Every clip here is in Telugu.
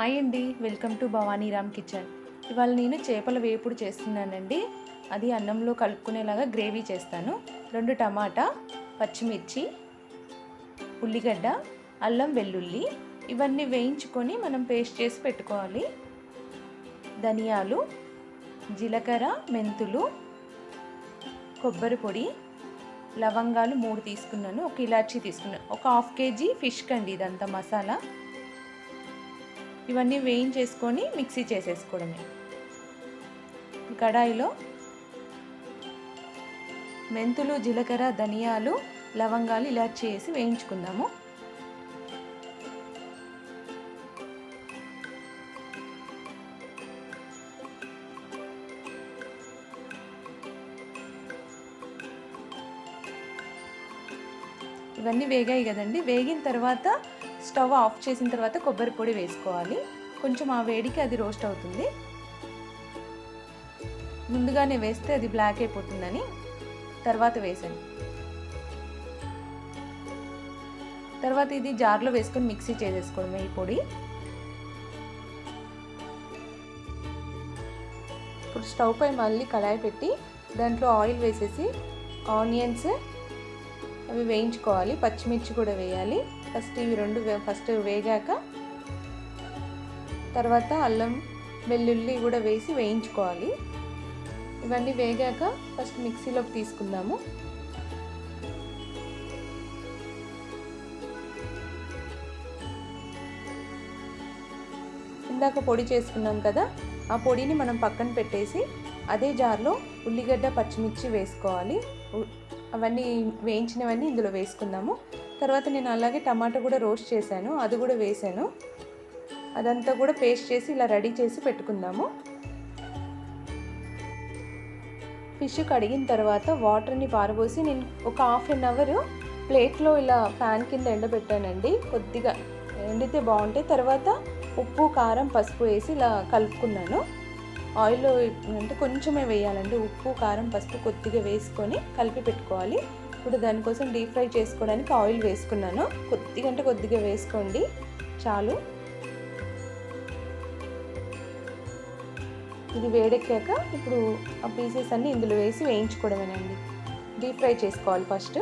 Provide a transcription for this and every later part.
హాయ్ అండి, welcome to Bhavani Ram kitchen. ఇవాళ నేను చేపల వేపుడు చేస్తున్నానండి. అది అన్నంలో కలుపుకునేలాగా గ్రేవీ చేస్తాను. 2 టమాటా, పచ్చిమిర్చి, ఉల్లిగడ్డ, అల్లం వెల్లుల్లి ఇవన్నీ వేయించుకొని మనం పేస్ట్ చేసి పెట్టుకోవాలి. ధనియాలు, జీలకర్ర, మెంతులు, కొబ్బరి పొడి, లవంగాలు 3 తీసుకున్నాను, ఒక ఇలాచీ తీసుకున్నాను, ఒక 1/2 kg ఫిష్ కండి ఇదంతా మసాలా. ఇవన్నీ వేయించేసుకొని మిక్సీ చేసేసుకోవడమే. కడాయిలో మెంతులు, జీలకర్ర, ధనియాలు, లవంగాలు ఇలా చేసి వేయించుకుందాము. ఇవన్నీ వేగాయి కదండి. వేగిన తర్వాత స్టవ్ ఆఫ్ చేసిన తర్వాత కొబ్బరి పొడి వేసుకోవాలి. కొంచెం ఆ వేడికి అది రోస్ట్ అవుతుంది. ముందుగానే వేస్తే అది బ్లాక్ అయిపోతుందని తర్వాత వేసాను. తర్వాత ఇది జార్లో వేసుకొని మిక్సీ చేసేసుకోవడమే ఈ పొడి. ఇప్పుడు స్టవ్ పై మళ్ళీ కడాయి పెట్టి దాంట్లో ఆయిల్ వేసేసి ఆనియన్స్ అవి వేయించుకోవాలి. పచ్చిమిర్చి కూడా వేయాలి. ఫస్ట్ ఇవి 2 వేగాక తర్వాత అల్లం వెల్లుల్లి కూడా వేసి వేయించుకోవాలి. ఇవన్నీ వేగాక ఫస్ట్ మిక్సీలోకి తీసుకుందాము. ఇందాక పొడి చేసుకున్నాం కదా, ఆ పొడిని మనం పక్కన పెట్టేసి అదే జార్లో ఉల్లిగడ్డ, పచ్చిమిర్చి వేసుకోవాలి. అవన్నీ వేయించినవన్నీ ఇందులో వేసుకుందాము. తర్వాత నేను అలాగే టమాటా కూడా రోస్ట్ చేశాను, అది కూడా వేసాను. అదంతా కూడా పేస్ట్ చేసి ఇలా రెడీ చేసి పెట్టుకుందాము. ఫిష్ కడిగిన తర్వాత వాటర్ని పారబోసి నేను ఒక 1/2 అవర్ ప్లేట్లో ఇలా ఫ్యాన్ కింద ఎండబెట్టానండి. కొద్దిగా ఎండితే బాగుంటాయి. తర్వాత ఉప్పు, కారం, పసుపు వేసి ఇలా కలుపుకున్నాను. ఆయిల్లో అంటే కొంచెమే వేయాలండి. ఉప్పు, కారం, పసుపు కొద్దిగా వేసుకొని కలిపి పెట్టుకోవాలి. ఇప్పుడు దానికోసం డీప్ ఫ్రై చేసుకోవడానికి ఆయిల్ వేసుకున్నాను. కొద్దిగా అంటే కొద్దిగా వేసుకోండి చాలు. ఇది వేడెక్కాక ఇప్పుడు ఆ పీసెస్ అన్నీ ఇందులో వేసి వేయించుకోవడమేనండి. డీప్ ఫ్రై చేసుకోవాలి ఫస్ట్.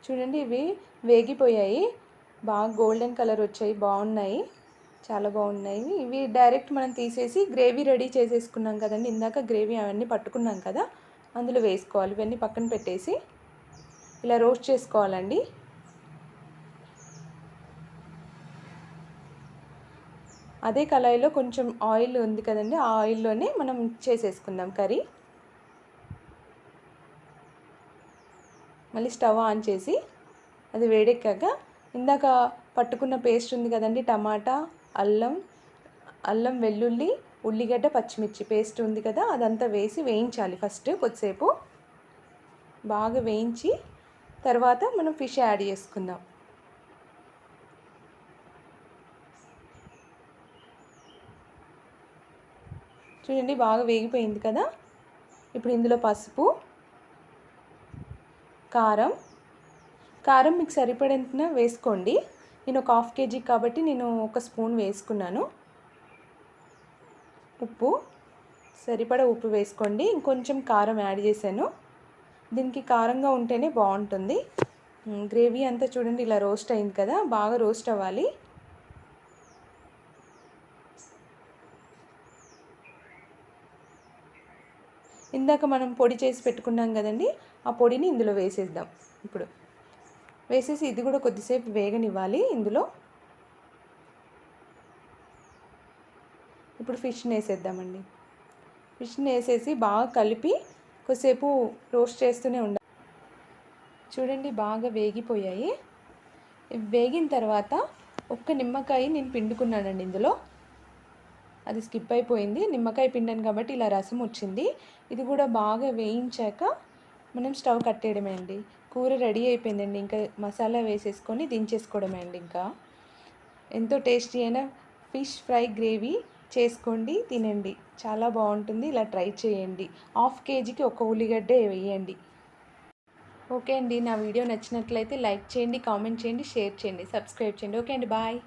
చూడండి, ఇవి వేగిపోయాయి, బాగా గోల్డెన్ కలర్ వచ్చాయి, బాగున్నాయి, చాలా బాగున్నాయి. ఇవి డైరెక్ట్ మనం తీసేసి గ్రేవీ రెడీ చేసేసుకున్నాం కదండి. ఇందాక గ్రేవీ అవన్నీ పట్టుకున్నాం కదా, అందులో వేసుకోవాలి. ఇవన్నీ పక్కన పెట్టేసి ఇలా రోస్ట్ చేసుకోవాలండి. అదే కళాయిలో కొంచెం ఆయిల్ ఉంది కదండి, ఆ ఆయిల్లోనే మనం చేసేసుకుందాం కర్రీ. మళ్ళీ స్టవ్ ఆన్ చేసి అది వేడెక్కాక ఇందాక పట్టుకున్న పేస్ట్ ఉంది కదండి, టమాటా, అల్లం వెల్లుల్లి, ఉల్లిగడ్డ, పచ్చిమిర్చి పేస్ట్ ఉంది కదా, అదంతా వేసి వేయించాలి. ఫస్ట్ కొద్దిసేపు బాగా వేయించి తర్వాత మనం ఫిష్ యాడ్ చేసుకుందాం. చూడండి, బాగా వేగిపోయింది కదా. ఇప్పుడు ఇందులో పసుపు, కారం మీకు సరిపడేంత వేసుకోండి. నేను ఒక 1/2 kg కాబట్టి నేను 1 స్పూన్ వేసుకున్నాను. ఉప్పు సరిపడా ఉప్పు వేసుకోండి. ఇంకొంచెం కారం యాడ్ చేశాను. దీనికి కారంగా ఉంటేనే బాగుంటుంది. గ్రేవీ అంతా చూడండి ఇలా రోస్ట్ అయింది కదా, బాగా రోస్ట్ అవ్వాలి. ఇందాక మనం పొడి చేసి పెట్టుకున్నాం కదండి, ఆ పొడిని ఇందులో వేసేద్దాం. ఇప్పుడు వేసేసి ఇది కూడా కొద్దిసేపు వేగనివ్వాలి. ఇందులో ఇప్పుడు ఫిష్ని వేసేద్దామండి. ఫిష్ని వేసేసి బాగా కలిపి కొద్దిసేపు రోస్ట్ చేస్తూనే ఉండాలి. చూడండి, బాగా వేగిపోయాయి. వేగిన తర్వాత ఒక్క నిమ్మకాయ నేను పిండుకున్నానండి ఇందులో. అది స్కిప్ అయిపోయింది. నిమ్మకాయ పిండాను కాబట్టి ఇలా రసం వచ్చింది. ఇది కూడా బాగా వేయించాక మనం స్టవ్ కట్టేయడమే అండి. కూర రెడీ అయిపోయిందండి. ఇంకా మసాలా వేసేసుకొని దించేసుకోవడమే అండి. ఇంకా ఎంతో టేస్టీ అయిన ఫిష్ ఫ్రై గ్రేవీ చేసుకోండి, తినండి. చాలా బాగుంటుంది. ఇలా ట్రై చేయండి. 1/2 కేజీకి ఒక ఉల్లిగడ్డ వేయండి. ఓకే అండి. నా వీడియో నచ్చినట్లయితే లైక్ చేయండి, కామెంట్ చేయండి, షేర్ చేయండి, సబ్స్క్రైబ్ చేయండి. ఓకే అండి. బాయ్.